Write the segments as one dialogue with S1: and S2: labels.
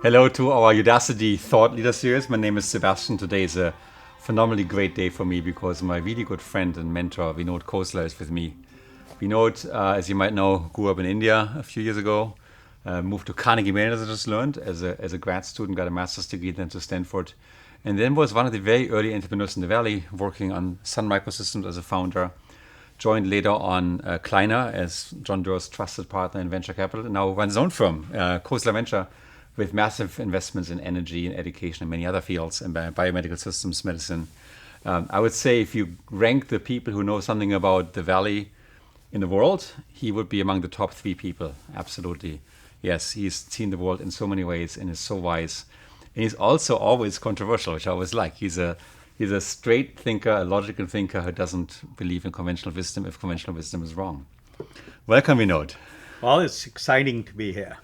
S1: Hello to our Udacity Thought Leader Series. My name is Sebastian. Today is a phenomenally great day for me because my really good friend and mentor, Vinod Khosla, is with me. Vinod, as you might know, grew up in India a few years ago, moved to Carnegie Mellon, as I just learned, as a grad student, got a master's degree, then to Stanford, and then was one of the very early entrepreneurs in the Valley, working on Sun Microsystems as a founder. Joined later on Kleiner as John Doerr's trusted partner in venture capital, and now runs his own firm, Khosla Venture, with massive investments in energy and education and many other fields, and biomedical systems, medicine. I would say if you rank the people who know something about the Valley in the world, he would be among the top three people. Absolutely. Yes, he's seen the world in so many ways and is so wise. And he's also always controversial, which I always like. He's a straight thinker, a logical thinker who doesn't believe in conventional wisdom if conventional wisdom is wrong. Welcome, Vinod.
S2: Well, it's exciting to be here.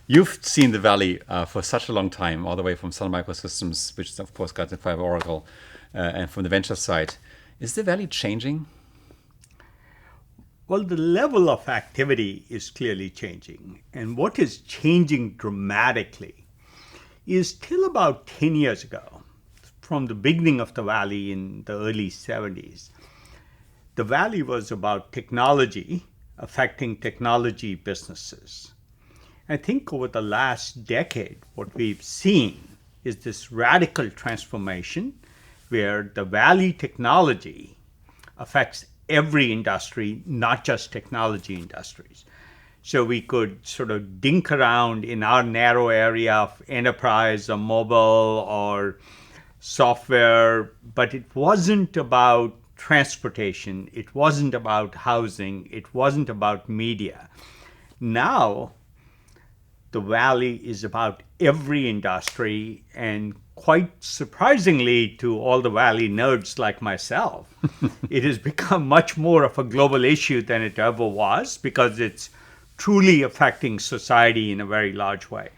S1: You've seen the Valley for such a long time, all the way from Sun Microsystems, which of course got acquired by Oracle, and from the venture side. Is the Valley changing?
S2: Well, the level of activity is clearly changing. And what is changing dramatically is till about 10 years ago, from the beginning of the Valley in the early 70s, the Valley was about technology affecting technology businesses. I think over the last decade, what we've seen is this radical transformation where the Valley technology affects every industry, not just technology industries. So we could sort of dink around in our narrow area of enterprise or mobile or software, but it wasn't about transportation, it wasn't about housing, it wasn't about media. Now, the Valley is about every industry, and quite surprisingly to all the Valley nerds like myself, it has become much more of a global issue than it ever was because it's truly affecting society in a very large way.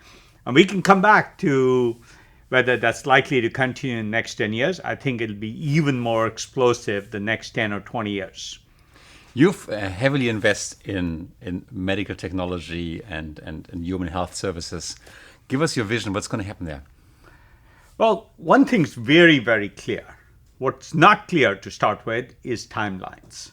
S2: And we can come back to whether that's likely to continue in the next 10 years. I think it'll be even more explosive the next 10 or 20 years.
S1: You've heavily invested in medical technology and human health services. Give us your vision. What's going to happen there?
S2: Well, one thing's very, very clear. What's not clear to start with is timelines.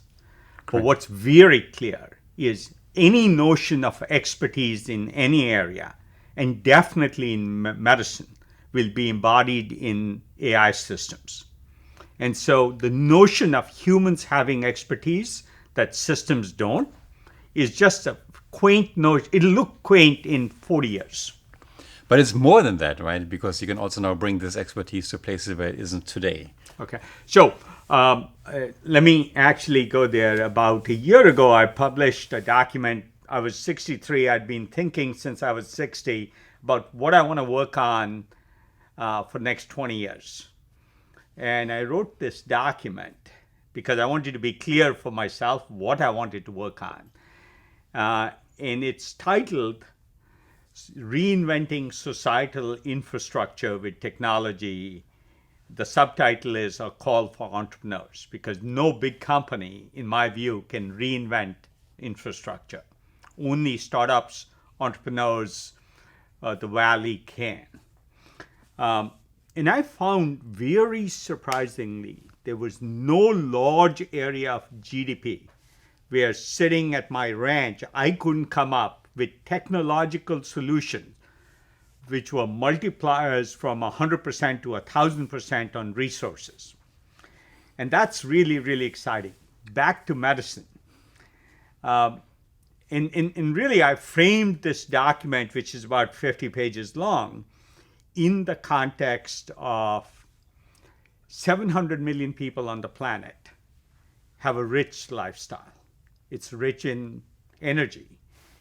S1: Correct.
S2: But what's very clear is any notion of expertise in any area, and definitely in medicine, will be embodied in AI systems. And so the notion of humans having expertise that systems don't is just a quaint notion. It'll look quaint in 40 years.
S1: But it's more than that, right? Because you can also now bring this expertise to places where it isn't today.
S2: Okay. So let me actually go there. About a year ago, I published a document. I was 63. I'd been thinking since I was 60 about what I want to work on for the next 20 years. And I wrote this document because I wanted to be clear for myself what I wanted to work on. And it's titled Reinventing Societal Infrastructure with Technology. The subtitle is A Call for Entrepreneurs, because no big company, in my view, can reinvent infrastructure. Only startups, entrepreneurs, the Valley can. And I found very surprisingly, there was no large area of GDP where sitting at my ranch, I couldn't come up with technological solutions which were multipliers from 100% to 1,000% on resources. And that's really, really exciting. Back to medicine. And really, I framed this document, which is about 50 pages long, in the context of 700 million people on the planet have a rich lifestyle. It's rich in energy.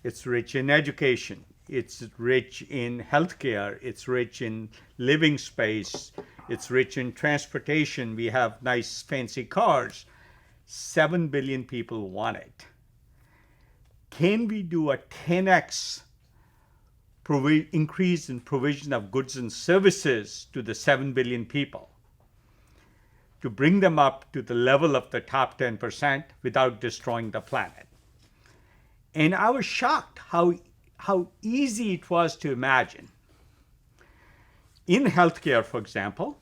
S2: It's rich in education. It's rich in healthcare. It's rich in living space. It's rich in transportation. We have nice, fancy cars. 7 billion people want it. Can we do a 10x increase in provision of goods and services to the 7 billion people to bring them up to the level of the top 10% without destroying the planet? And I was shocked how how easy it was to imagine. In healthcare, for example,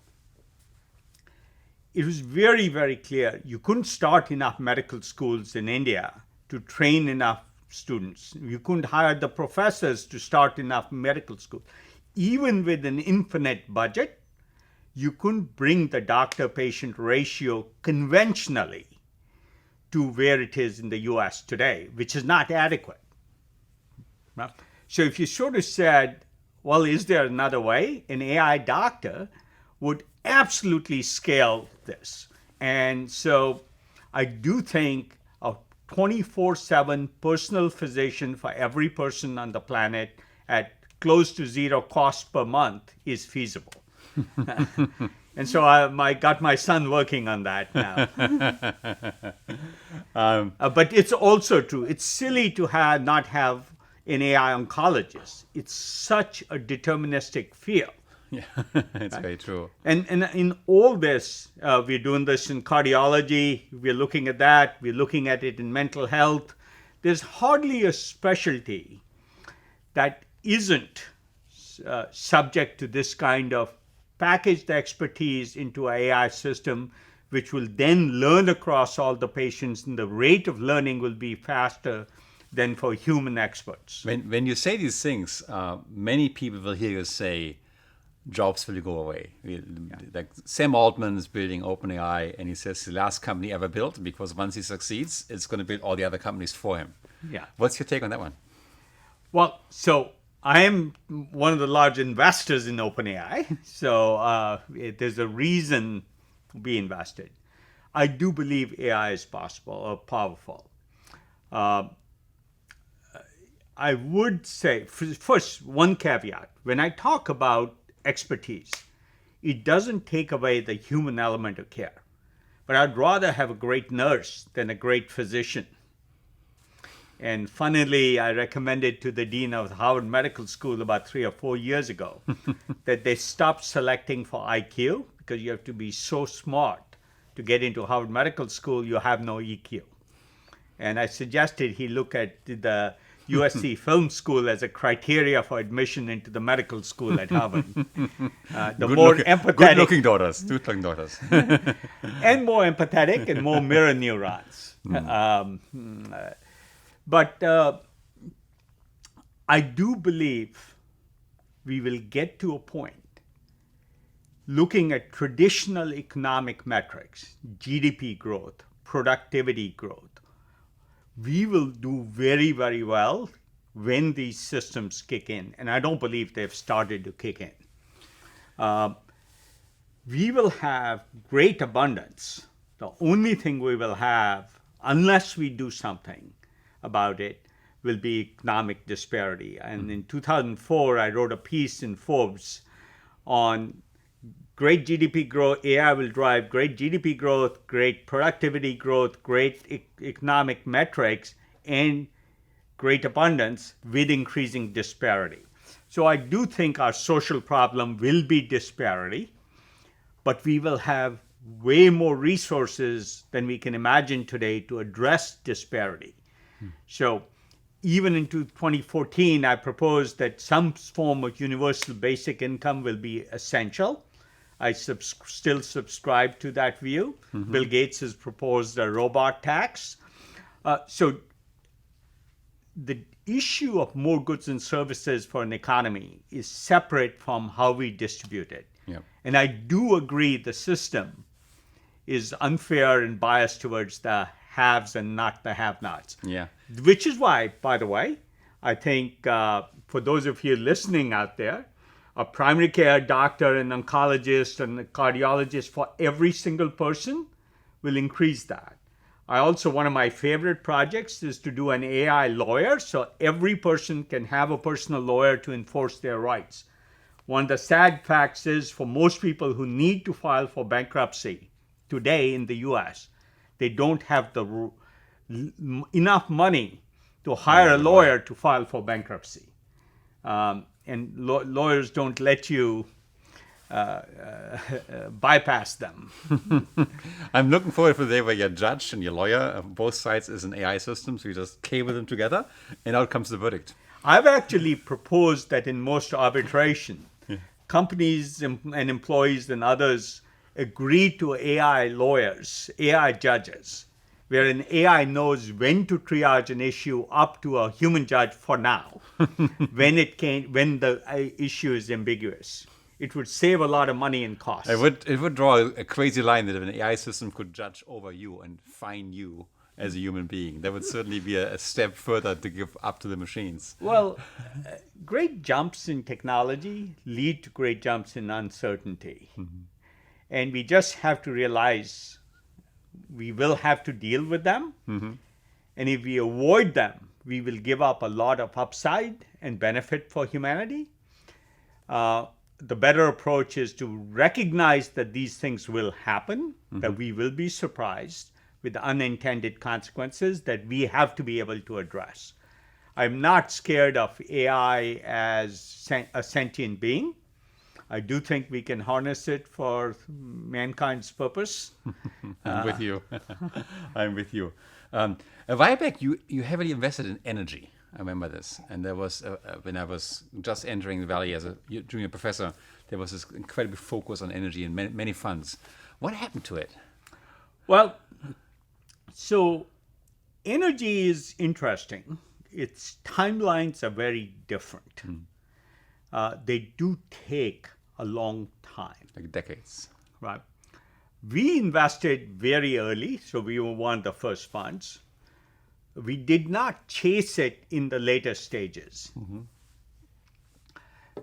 S2: it was very, very clear you couldn't start enough medical schools in India to train enough students. You couldn't hire the professors to start enough medical schools. Even with an infinite budget, you couldn't bring the doctor-patient ratio conventionally to where it is in the US today, which is not adequate. So if you sort of said, well, is there another way? An AI doctor would absolutely scale this. And so I do think a 24/7 personal physician for every person on the planet at close to zero cost per month is feasible. And so I got my son working on that now. But it's also true. It's silly to not have an AI oncologist. It's such a deterministic field.
S1: Yeah, it's very true.
S2: And in all this, we're doing this in cardiology. We're looking at that. We're looking at it in mental health. There's hardly a specialty that isn't subject to this kind of packaged expertise into an AI system, which will then learn across all the patients, and the rate of learning will be faster than for human experts.
S1: When you say these things, many people will hear you say, jobs will go away. Like Sam Altman is building OpenAI, and he says the last company ever built, because once he succeeds, it's going to build all the other companies for him.
S2: Yeah.
S1: What's your take on that one?
S2: Well, so I am one of the large investors in OpenAI, so there's a reason we invested. I do believe AI is possible or powerful. I would say, first, one caveat. When I talk about expertise, it doesn't take away the human element of care. But I'd rather have a great nurse than a great physician. And funnily, I recommended to the dean of the Harvard Medical School about 3 or 4 years ago that they stop selecting for IQ, because you have to be so smart to get into Harvard Medical School, you have no EQ. And I suggested he look at the USC Film School as a criteria for admission into the medical school at Harvard.
S1: Good-looking daughters.
S2: And more empathetic and more mirror neurons. But I do believe we will get to a point looking at traditional economic metrics, GDP growth, productivity growth. We will do very, very well when these systems kick in. And I don't believe they've started to kick in. We will have great abundance. The only thing we will have, unless we do something about it, will be economic disparity. And in 2004, I wrote a piece in Forbes on great GDP growth. AI will drive great GDP growth, great productivity growth, great economic metrics, and great abundance with increasing disparity. So I do think our social problem will be disparity, but we will have way more resources than we can imagine today to address disparity. So even into 2014, I proposed that some form of universal basic income will be essential. I still subscribe to that view. Bill Gates has proposed a robot tax. So the issue of more goods and services for an economy is separate from how we distribute it.
S1: Yep.
S2: And I do agree the system is unfair and biased towards the haves and not the have-nots.
S1: Yeah.
S2: Which is why, by the way, I think for those of you listening out there, a primary care doctor, an oncologist, and a cardiologist for every single person will increase that. One of my favorite projects is to do an AI lawyer, so every person can have a personal lawyer to enforce their rights. One of the sad facts is for most people who need to file for bankruptcy today in the US, they don't have enough money to hire a lawyer to file for bankruptcy. And lawyers don't let you bypass them.
S1: I'm looking forward to the day where your judge and your lawyer, both sides is an AI system, so you just cable them together, and out comes the verdict.
S2: I've actually proposed that in most arbitration, companies and employees and others agree to AI lawyers, AI judges, where an AI knows when to triage an issue up to a human judge for now, when the issue is ambiguous. It would save a lot of money and costs.
S1: It would draw a crazy line that if an AI system could judge over you and fine you as a human being, that would certainly be a step further to give up to the machines.
S2: Well, great jumps in technology lead to great jumps in uncertainty. And we just have to realize we will have to deal with them. And if we avoid them, we will give up a lot of upside and benefit for humanity. The better approach is to recognize that these things will happen, that we will be surprised with unintended consequences that we have to be able to address. I'm not scared of AI as a sentient being. I do think we can harness it for mankind's purpose.
S1: I'm with you. I'm with you. A while back, you heavily invested in energy. I remember this. And there was, when I was just entering the Valley as a junior professor, there was this incredible focus on energy in many funds. What happened to it?
S2: Well, so energy is interesting. Its timelines are very different. They do take a long time.
S1: Like decades.
S2: Right. We invested very early, so we were one of the first funds. We did not chase it in the later stages,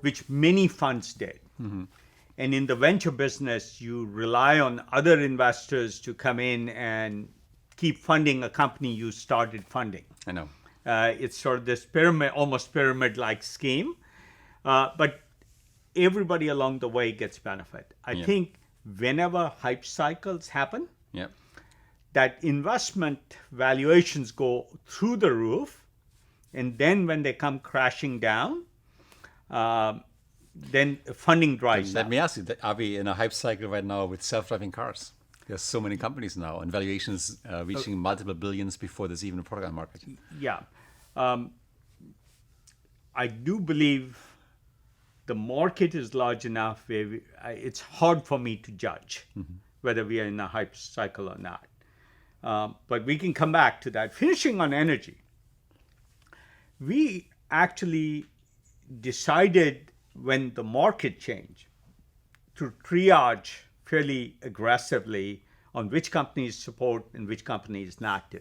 S2: which many funds did. And in the venture business, you rely on other investors to come in and keep funding a company you started funding.
S1: I know.
S2: It's sort of this almost pyramid-like scheme. But everybody along the way gets benefit. I think whenever hype cycles happen, that investment valuations go through the roof, and then when they come crashing down, then funding dries
S1: Let
S2: up.
S1: me ask you, are we in a hype cycle right now with self-driving cars? There's so many companies now, and valuations reaching multiple billions before there's even a product on the market.
S2: Yeah. I do believe the market is large enough where it's hard for me to judge whether we are in a hype cycle or not. But we can come back to that. Finishing on energy, we actually decided when the market changed to triage fairly aggressively on which companies support and which companies not to.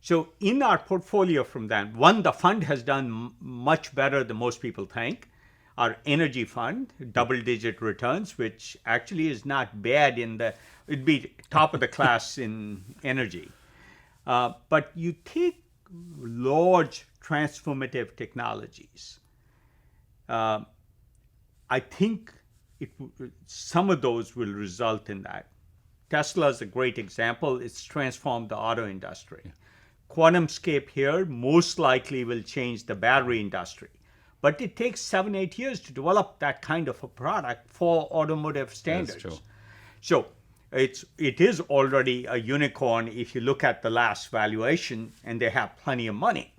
S2: So in our portfolio from then, one, the fund has done much better than most people think. Our energy fund, double-digit returns, which actually is not bad it'd be top of the class in energy. But you take large transformative technologies. I think some of those will result in that. Tesla is a great example. It's transformed the auto industry. QuantumScape here most likely will change the battery industry. But it takes 7-8 years to develop that kind of a product for automotive standards.
S1: That's true.
S2: So it is already a unicorn if you look at the last valuation, and they have plenty of money.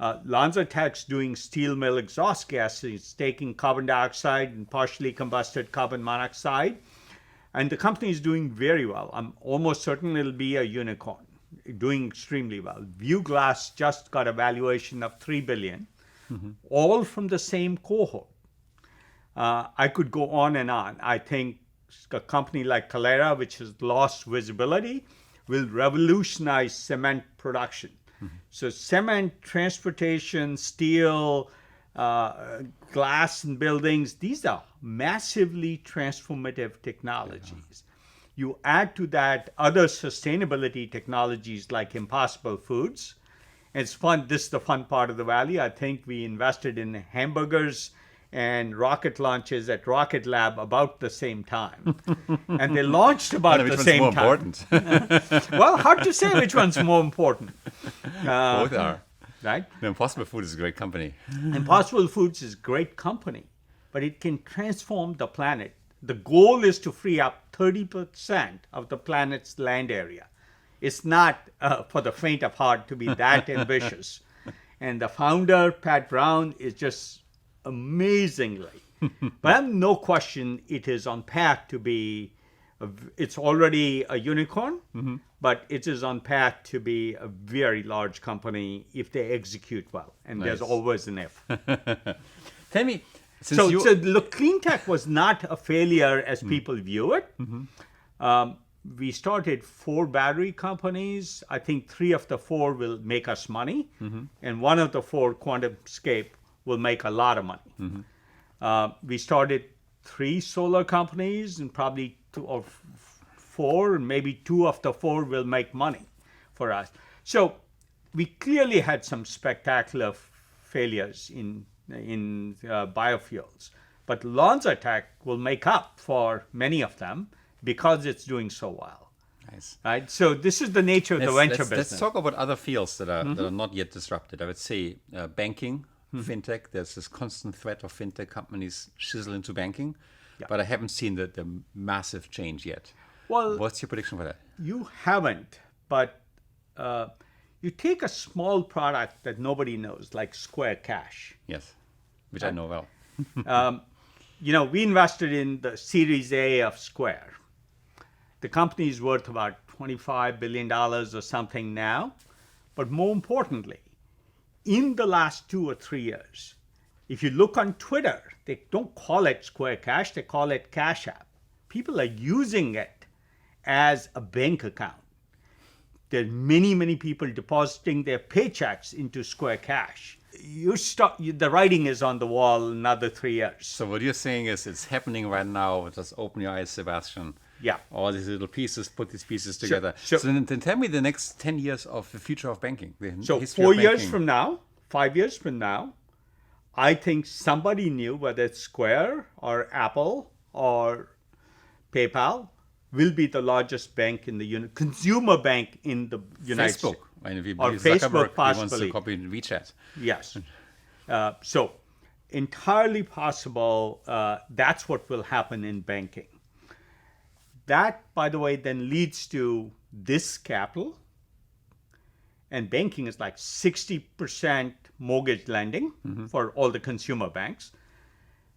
S2: LanzaTech's doing steel mill exhaust gases, taking carbon dioxide and partially combusted carbon monoxide. And the company is doing very well. I'm almost certain it'll be a unicorn, doing extremely well. ViewGlass just got a valuation of $3 billion, all from the same cohort. I could go on and on. I think a company like Calera, which has lost visibility, will revolutionize cement production. So cement, transportation, steel, glass in buildings, these are massively transformative technologies. You add to that other sustainability technologies like Impossible Foods. It's fun. This is the fun part of the Valley. I think we invested in hamburgers and rocket launches at Rocket Lab about the same time. And they launched about the same time.
S1: Which one's more important?
S2: Well, hard to say which one's more important.
S1: Both are.
S2: Right?
S1: The Impossible Food is a great company.
S2: Impossible Foods is a great company, but it can transform the planet. The goal is to free up 30% of the planet's land area. It's not for the faint of heart to be that ambitious. And the founder, Pat Brown, is just amazingly. But I have no question it is on path to be, it's already a unicorn, but it is on path to be a very large company if they execute well. And
S1: Nice.
S2: there's always an if.
S1: Tell me,
S2: So look, clean tech was not a failure as people view it. We started 4 battery companies. I think 3 of the 4 will make us money, and one of the 4, QuantumScape, will make a lot of money. We started 3 solar companies, and probably 2 or 4, and maybe 2 of the 4 will make money for us. So we clearly had some spectacular failures in biofuels, but LanzaTech will make up for many of them because it's doing so well.
S1: Nice.
S2: Right? So this is the nature of the venture business.
S1: Let's talk about other fields that are not yet disrupted. I would say banking, fintech. There's this constant threat of fintech companies chisel into banking, but I haven't seen the massive change yet.
S2: Well,
S1: what's your prediction for that?
S2: You haven't, but you take a small product that nobody knows, like Square Cash.
S1: Yes, which I know well.
S2: We invested in the Series A of Square. The company is worth about $25 billion or something now. But more importantly, in the last 2 or 3 years, if you look on Twitter, they don't call it Square Cash, they call it Cash App. People are using it as a bank account. There are many, many people depositing their paychecks into Square Cash. The writing is on the wall another 3 years.
S1: So what you're saying is it's happening right now. Just open your eyes, Sebastian.
S2: Yeah.
S1: All these little pieces, put these pieces together.
S2: So
S1: then tell me the next 10 years of the future of banking.
S2: So 4 years from now, 5 years from now, I think somebody new, whether it's Square or Apple or PayPal, will be the largest bank in the consumer bank in the United States.
S1: Facebook. And if you
S2: Or
S1: believe Zuckerberg,
S2: Facebook,
S1: he wants to
S2: possibly.
S1: copy WeChat.
S2: Yes. So entirely possible that's what will happen in banking. That, by the way, then leads to this capital. And banking is like 60% mortgage lending for all the consumer banks.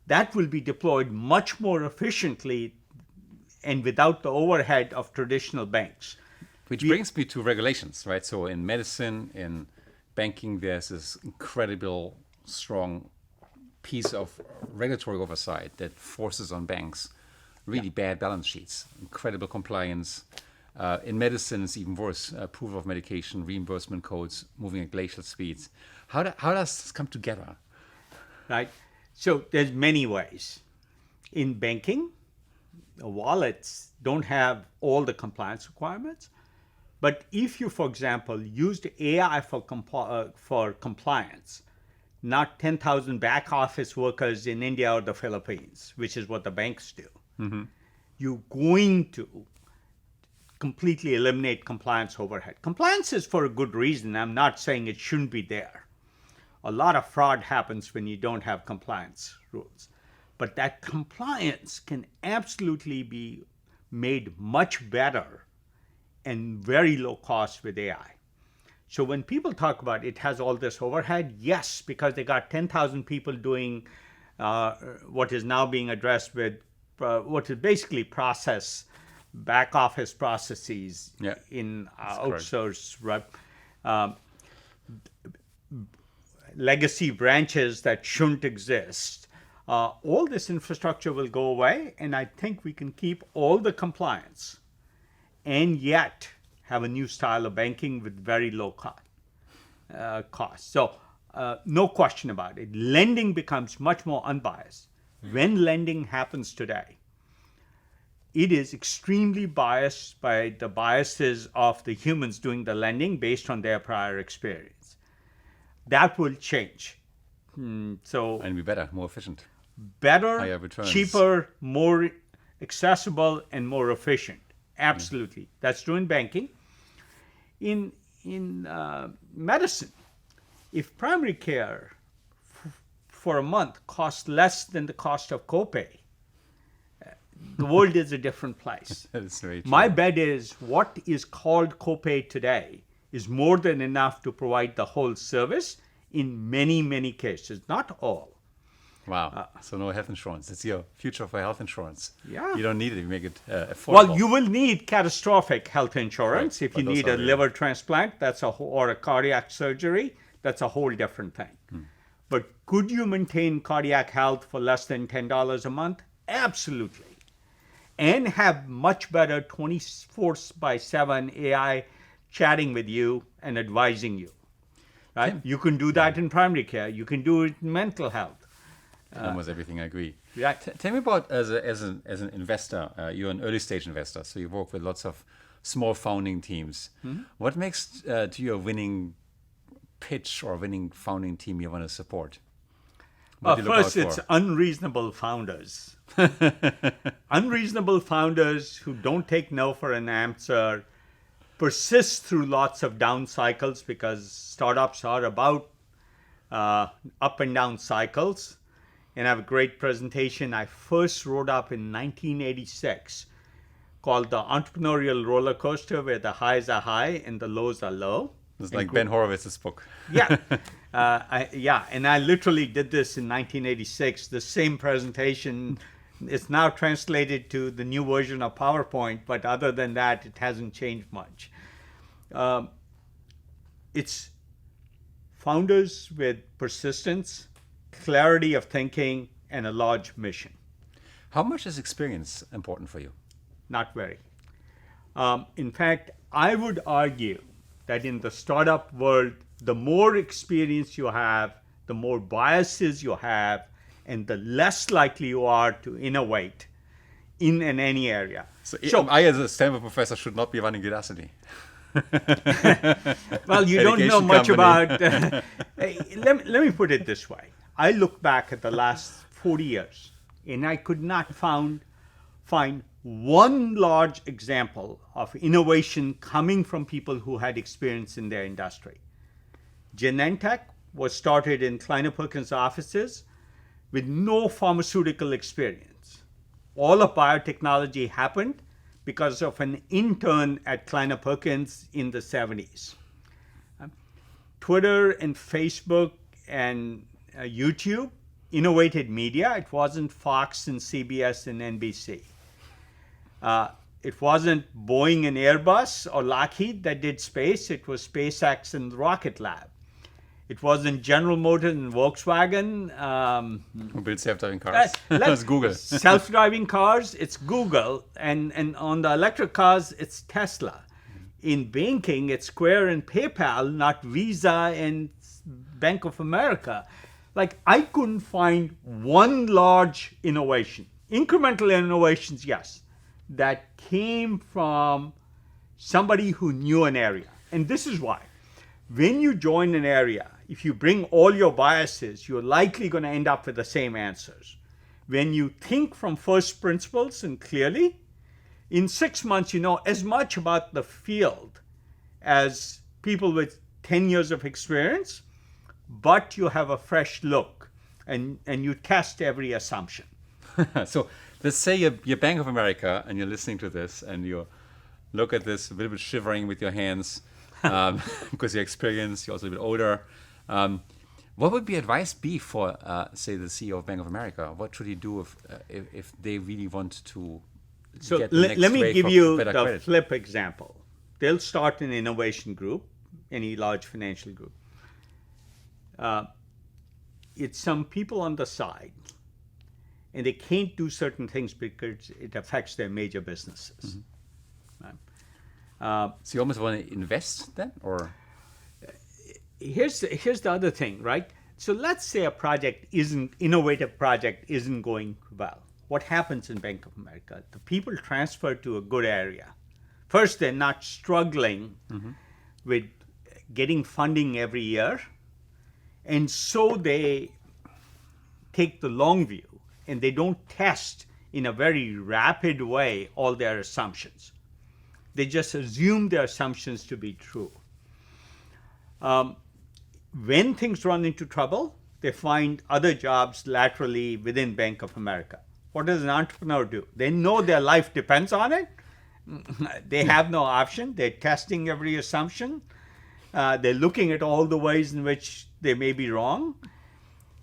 S2: That will be deployed much more efficiently and without the overhead of traditional banks.
S1: Which brings me to regulations, right? So in medicine, in banking, there's this incredible, strong piece of regulatory oversight that forces on banks really bad balance sheets, incredible compliance. In medicine, it's even worse. Approval of medication, reimbursement codes moving at glacial speeds. How does this come together?
S2: Right. So there's many ways. In banking, wallets don't have all the compliance requirements. But if you, for example, used AI for compliance, not 10,000 back office workers in India or the Philippines, which is what the banks do, you're going to completely eliminate compliance overhead. Compliance is for a good reason. I'm not saying it shouldn't be there. A lot of fraud happens when you don't have compliance rules. But that compliance can absolutely be made much better and very low cost with AI. So when people talk about it has all this overhead, yes, because they got 10,000 people doing what is now being addressed with what is basically back office processes in outsource legacy branches that shouldn't exist. All this infrastructure will go away, and I think we can keep all the compliance and yet have a new style of banking with very low cost. So no question about it. Lending becomes much more unbiased. When lending happens today, it is extremely biased by the biases of the humans doing the lending based on their prior experience. That will change.
S1: And be better, more efficient.
S2: Better,
S1: higher returns.
S2: Cheaper, more accessible, and more efficient. Absolutely. That's true in banking. In medicine, if primary care for a month costs less than the cost of copay, the world is a different place.
S1: That is very true.
S2: My bet is what is called copay today is more than enough to provide the whole service, in many, many cases, not all.
S1: Wow. So no health insurance. It's your future for health insurance.
S2: Yeah.
S1: You don't need it. You make it affordable.
S2: Well, you will need catastrophic health insurance.
S1: Right,
S2: If you
S1: but those
S2: need
S1: are
S2: a
S1: rare.
S2: liver transplant, or a cardiac surgery, that's a whole different thing. But could you maintain cardiac health for less than $10 a month? Absolutely. And have much better 24/7 AI chatting with you and advising you. Right?
S1: Tim.
S2: You can do that in primary care. You can do it in mental health.
S1: Almost everything, I agree.
S2: Right.
S1: Tell me about as an investor. You're an early stage investor, so you work with lots of small founding teams. What makes to you a winning pitch or winning founding team you want to support? What do you look
S2: First,
S1: out
S2: it's
S1: for?
S2: unreasonable founders. Unreasonable founders who don't take no for an answer, persist through lots of down cycles, because startups are about up and down cycles. And I have a great presentation I first wrote up in 1986 called The Entrepreneurial Roller Coaster, where the highs are high and the lows are low.
S1: It's like Ben Horowitz's book.
S2: Yeah. And I literally did this in 1986, the same presentation. It's now translated to the new version of PowerPoint, but other than that, it hasn't changed much. It's founders with persistence, clarity of thinking, and a large mission.
S1: How much is experience important for you?
S2: Not very. In fact, I would argue that in the startup world, the more experience you have, the more biases you have, and the less likely you are to innovate in any area.
S1: So I, as a Stanford professor, should not be running Udacity.
S2: Well, you don't know
S1: Education
S2: much
S1: company.
S2: about. Let me put it this way. I look back at the last 40 years, and I could not find one large example of innovation coming from people who had experience in their industry. Genentech was started in Kleiner Perkins offices with no pharmaceutical experience. All of biotechnology happened because of an intern at Kleiner Perkins in the 70s. Twitter and Facebook and YouTube innovated media. It wasn't Fox and CBS and NBC. It wasn't Boeing and Airbus or Lockheed that did space. It was SpaceX and Rocket Lab. It wasn't General Motors and Volkswagen.
S1: Who builds self-driving cars? That's Google.
S2: Self-driving cars, it's Google. And on the electric cars, it's Tesla. In banking, it's Square and PayPal, not Visa and Bank of America. Like, I couldn't find one large innovation. Incremental innovations, yes, that came from somebody who knew an area. And this is why. When you join an area, if you bring all your biases, you're likely going to end up with the same answers. When you think from first principles and clearly, in 6 months, you know as much about the field as people with 10 years of experience, but you have a fresh look and you test every assumption.
S1: So let's say you're Bank of America and you're listening to this and you look at this a little bit shivering with your hands because you're experienced, you're also a bit older. What would the advice be for, say, the CEO of Bank of America? What should he do if they really want to
S2: So
S1: get the next
S2: let me
S1: wave
S2: give
S1: of
S2: you
S1: better
S2: the
S1: credit?
S2: flip example. They'll start an innovation group, any large financial group. It's some people on the side, and they can't do certain things because it affects their major businesses. Right?
S1: So you almost want to invest then, or
S2: Here's the other thing, right? So let's say innovative project isn't going well. What happens in Bank of America? The people transfer to a good area. First, they're not struggling with getting funding every year. And so they take the long view and they don't test in a very rapid way all their assumptions. They just assume their assumptions to be true. When things run into trouble, they find other jobs laterally within Bank of America. What does an entrepreneur do? They know their life depends on it. They have no option. They're testing every assumption. They're looking at all the ways in which they may be wrong,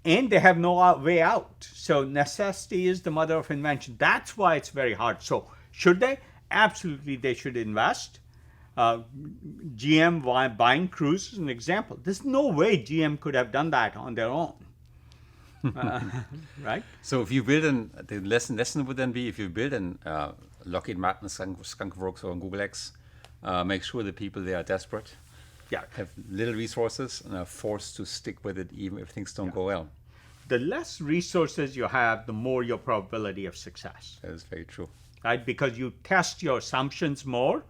S2: and they have no way out. So necessity is the mother of invention. That's why it's very hard. So should they? Absolutely, they should invest. GM buying Cruise is an example. There's no way GM could have done that on their own. Right?
S1: So if you build the lesson would then be, if you build an Lockheed Martin, Skunk Works, or Google X, make sure the people there are desperate, have little resources, and are forced to stick with it even if things don't go well.
S2: The less resources you have, the more your probability of success.
S1: That is very true.
S2: Right? Because you test your assumptions more,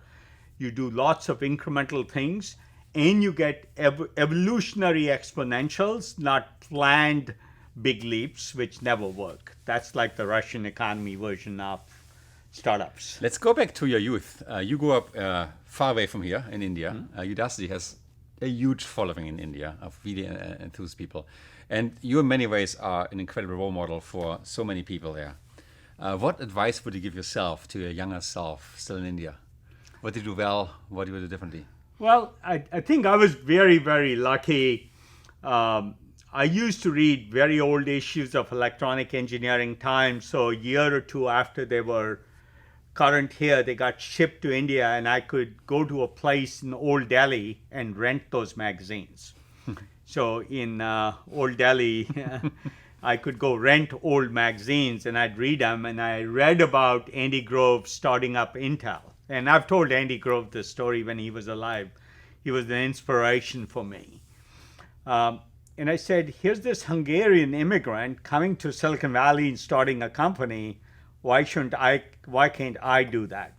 S2: you do lots of incremental things, and you get evolutionary exponentials, not planned big leaps, which never work. That's like the Russian economy version of startups.
S1: Let's go back to your youth. You grew up far away from here in India. Udacity has a huge following in India of really enthused people. And you in many ways are an incredible role model for so many people there. What advice would you give yourself to your younger self still in India? What did you do well? What did you do differently?
S2: Well, I think I was very, very lucky. I used to read very old issues of Electronic Engineering Times. So a year or two after they were current here, they got shipped to India, and I could go to a place in Old Delhi and rent those magazines. So in Old Delhi, I could go rent old magazines and I'd read them. And I read about Andy Grove starting up Intel. And I've told Andy Grove this story when he was alive. He was an inspiration for me. And I said, here's this Hungarian immigrant coming to Silicon Valley and starting a company. Why can't I do that?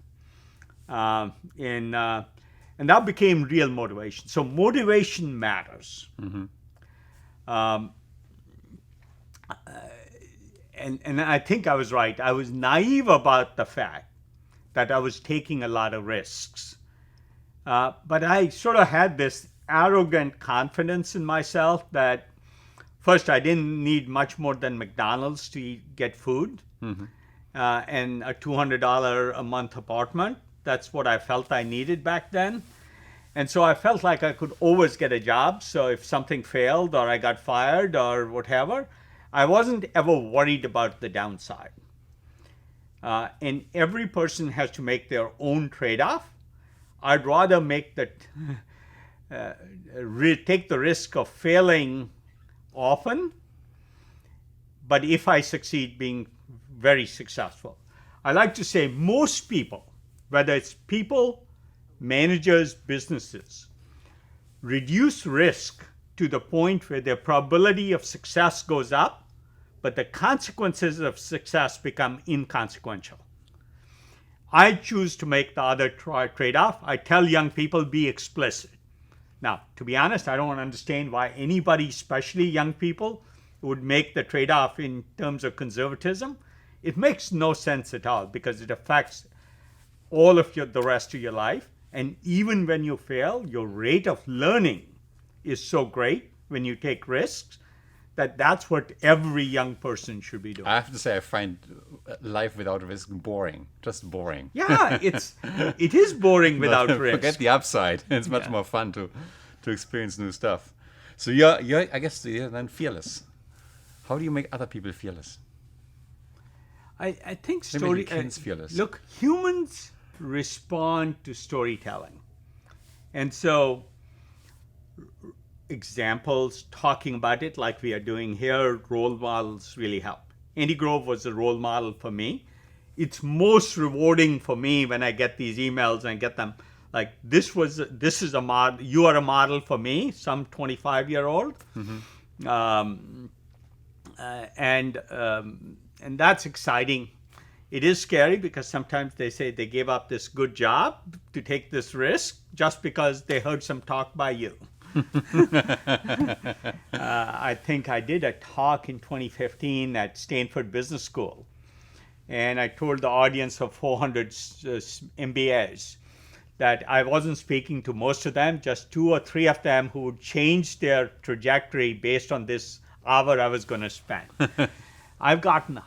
S2: And that became real motivation. So motivation matters. Mm-hmm. And I think I was right. I was naive about the fact that I was taking a lot of risks. But I sort of had this arrogant confidence in myself that first, I didn't need much more than McDonald's to get food. Mm-hmm. And a $200 a month apartment. That's what I felt I needed back then. And so I felt like I could always get a job. So if something failed or I got fired or whatever, I wasn't ever worried about the downside. And every person has to make their own trade-off. I'd rather make take the risk of failing often, but if I succeed, being very successful. I like to say most people, whether it's people, managers, businesses, reduce risk to the point where their probability of success goes up, but the consequences of success become inconsequential. I choose to make the other trade-off. I tell young people, be explicit. Now, to be honest, I don't understand why anybody, especially young people, would make the trade-off in terms of conservatism. It makes no sense at all because it affects all of the rest of your life. And even when you fail, your rate of learning is so great when you take risks that's what every young person should be doing.
S1: I have to say, I find life without risk boring, just boring.
S2: Yeah, it is boring without risk.
S1: Forget the upside. It's much more fun to experience new stuff. So you're I guess you're then fearless. How do you make other people fearless?
S2: I think
S1: fearless.
S2: Look, humans respond to storytelling. And so examples, talking about it like we are doing here, role models really help. Andy Grove was a role model for me. It's most rewarding for me when I get these emails and I get them like, this is a model, you are a model for me, some 25-year-old. Mm-hmm. And that's exciting. It is scary because sometimes they say they gave up this good job to take this risk just because they heard some talk by you. I think I did a talk in 2015 at Stanford Business School. And I told the audience of 400 MBAs that I wasn't speaking to most of them, just 2 or 3 of them who would change their trajectory based on this hour I was going to spend. I've gotten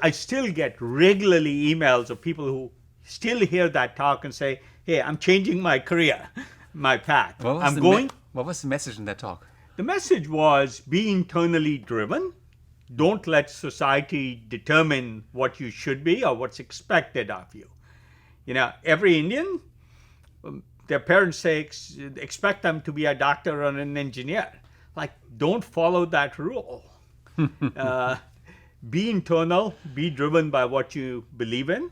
S2: I still get regularly emails of people who still hear that talk and say, hey, I'm changing my career. my path.
S1: What was the message in that talk?
S2: The message was be internally driven. Don't let society determine what you should be or what's expected of you. Every Indian, their parents say expect them to be a doctor or an engineer. Like, don't follow that rule. Be internal, be driven by what you believe in,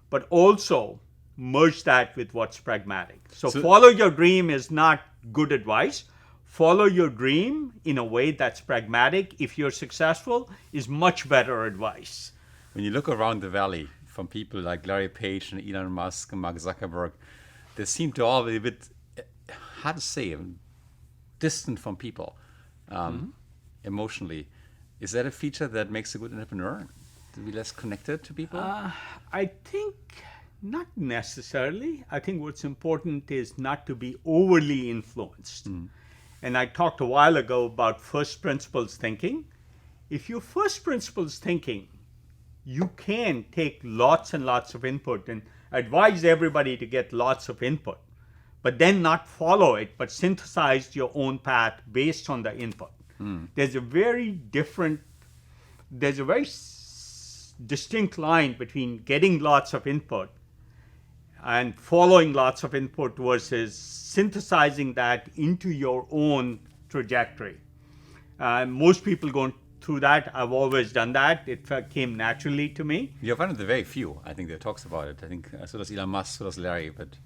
S2: but also merge that with what's pragmatic. So follow your dream is not good advice. Follow your dream in a way that's pragmatic, if you're successful, is much better advice.
S1: When you look around the valley from people like Larry Page and Elon Musk and Mark Zuckerberg, they seem to all be a bit, how to say, distant from people emotionally. Is that a feature that makes a good entrepreneur? To be less connected to people?
S2: I think not necessarily. I think what's important is not to be overly influenced. And I talked a while ago about first principles thinking. If you're first principles thinking, you can take lots and lots of input and advise everybody to get lots of input, but then not follow it, but synthesize your own path based on the input. There's a very distinct line between getting lots of input and following lots of input versus synthesizing that into your own trajectory. Most people go through that. I've always done that. It came naturally to me.
S1: You're one of the very few, I think, that talks about it. I think so does Elon Musk, so does Larry, but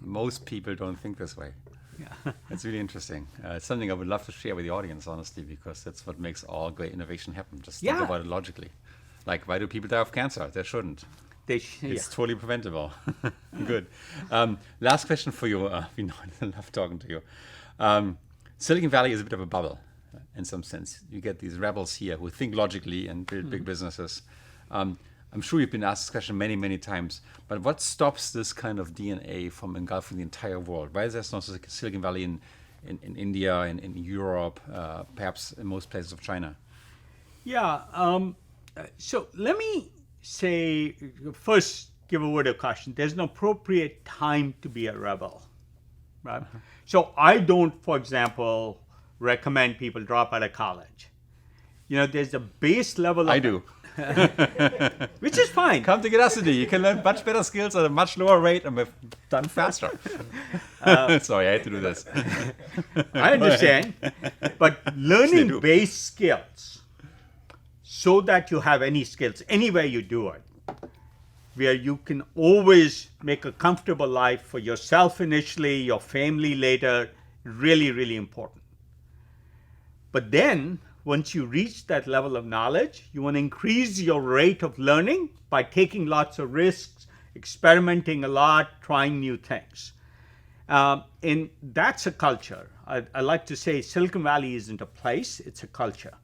S1: most people don't think this way. Yeah. It's really interesting. It's something I would love to share with the audience, honestly, because that's what makes all great innovation happen. Just think about it logically. Like, why do people die of cancer? They shouldn't. It's totally preventable. Good. Last question for you, Vinod. I love talking to you. Silicon Valley is a bit of a bubble in some sense. You get these rebels here who think logically and build big businesses. I'm sure you've been asked this question many, many times, but what stops this kind of DNA from engulfing the entire world? Why is there no Silicon Valley in India, in Europe, perhaps in most places of China?
S2: Yeah. So let me say, first, give a word of caution. There's an appropriate time to be a rebel, right? So I don't, for example, recommend people drop out of college. There's a base level of...
S1: I do.
S2: Which is fine.
S1: Come to Udacity. You can learn much better skills at a much lower rate and done faster. Sorry, I had to do this.
S2: I understand. But learning base skills so that you have any skills, anywhere you do it, where you can always make a comfortable life for yourself initially, your family later, really, really important. But then, once you reach that level of knowledge, you want to increase your rate of learning by taking lots of risks, experimenting a lot, trying new things. And that's a culture. I like to say Silicon Valley isn't a place, it's a culture.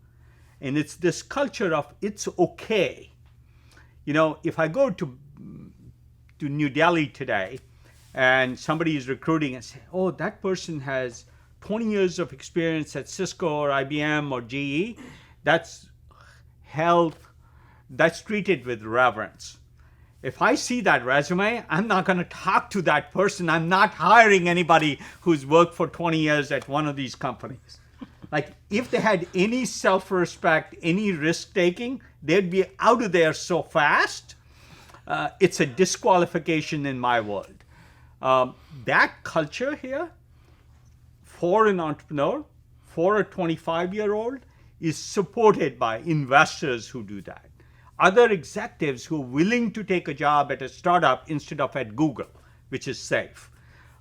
S2: And it's this culture of it's okay. If I go to New Delhi today and somebody is recruiting and say, oh, that person has 20 years of experience at Cisco or IBM or GE, that's treated with reverence. If I see that resume, I'm not going to talk to that person. I'm not hiring anybody who's worked for 20 years at one of these companies. Like, if they had any self-respect, any risk-taking, they'd be out of there so fast. It's a disqualification in my world. That culture here, for an entrepreneur, for a 25-year-old, is supported by investors who do that. Other executives who are willing to take a job at a startup instead of at Google, which is safe.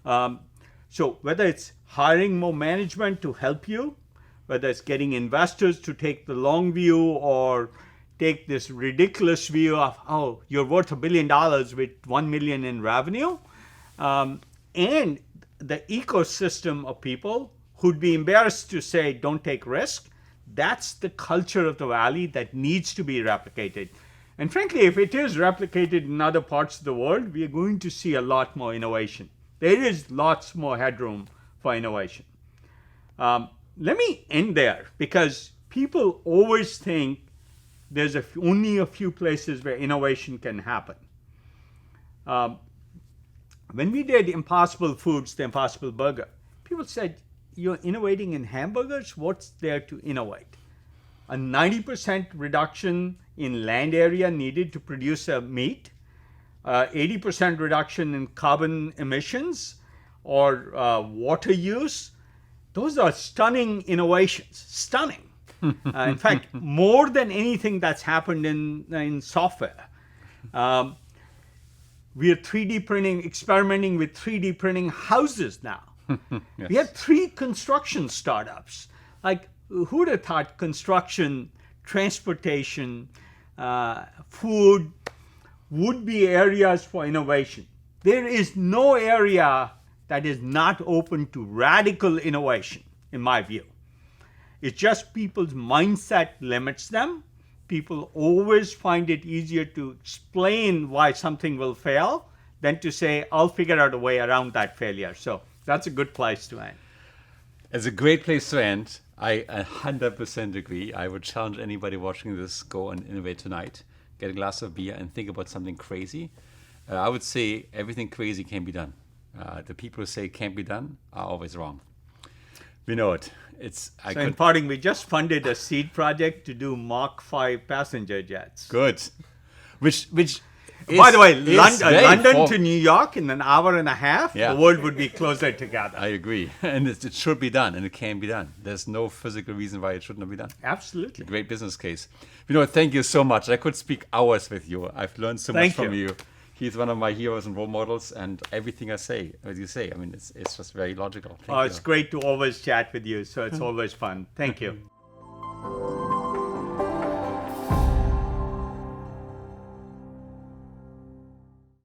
S2: So whether it's hiring more management to help you, whether it's getting investors to take the long view or take this ridiculous view of, oh, you're worth $1 billion with $1 million in revenue, and the ecosystem of people who'd be embarrassed to say, don't take risk, that's the culture of the Valley that needs to be replicated. And frankly, if it is replicated in other parts of the world, we are going to see a lot more innovation. There is lots more headroom for innovation. Let me end there, because people always think there's only a few places where innovation can happen. When we did Impossible Foods, the Impossible Burger, people said, you're innovating in hamburgers? What's there to innovate? A 90% reduction in land area needed to produce a meat, 80% reduction in carbon emissions or water use. Those are stunning innovations, stunning. In fact, more than anything that's happened in software. We are 3D printing, experimenting with 3D printing houses now.
S1: Yes.
S2: We have 3 construction startups. Like, who would have thought construction, transportation, food would be areas for innovation? There is no area that is not open to radical innovation, in my view. It's just people's mindset limits them. People always find it easier to explain why something will fail than to say, I'll figure out a way around that failure. So that's a good place to end.
S1: It's a great place to end. I 100% agree. I would challenge anybody watching this, go and innovate tonight. Get a glass of beer and think about something crazy. I would say everything crazy can be done. The people who say it can't be done are always wrong. Vinod,
S2: in parting, we just funded a seed project to do Mach 5 passenger jets.
S1: Good. Which
S2: By the way,
S1: is
S2: London to New York in an hour and a half,
S1: Yeah.
S2: the world would be closer together.
S1: I agree. And it should be done, and it can be done. There's no physical reason why it shouldn't be done.
S2: Absolutely.
S1: Great business case. Vinod, thank you so much. I could speak hours with you. I've learned so much
S2: Thank
S1: from
S2: you.
S1: you. He's one of my heroes and role models, and everything I say, as you say, I mean, it's just very logical. Thank you.
S2: It's great to always chat with you, so it's always fun. Thank you.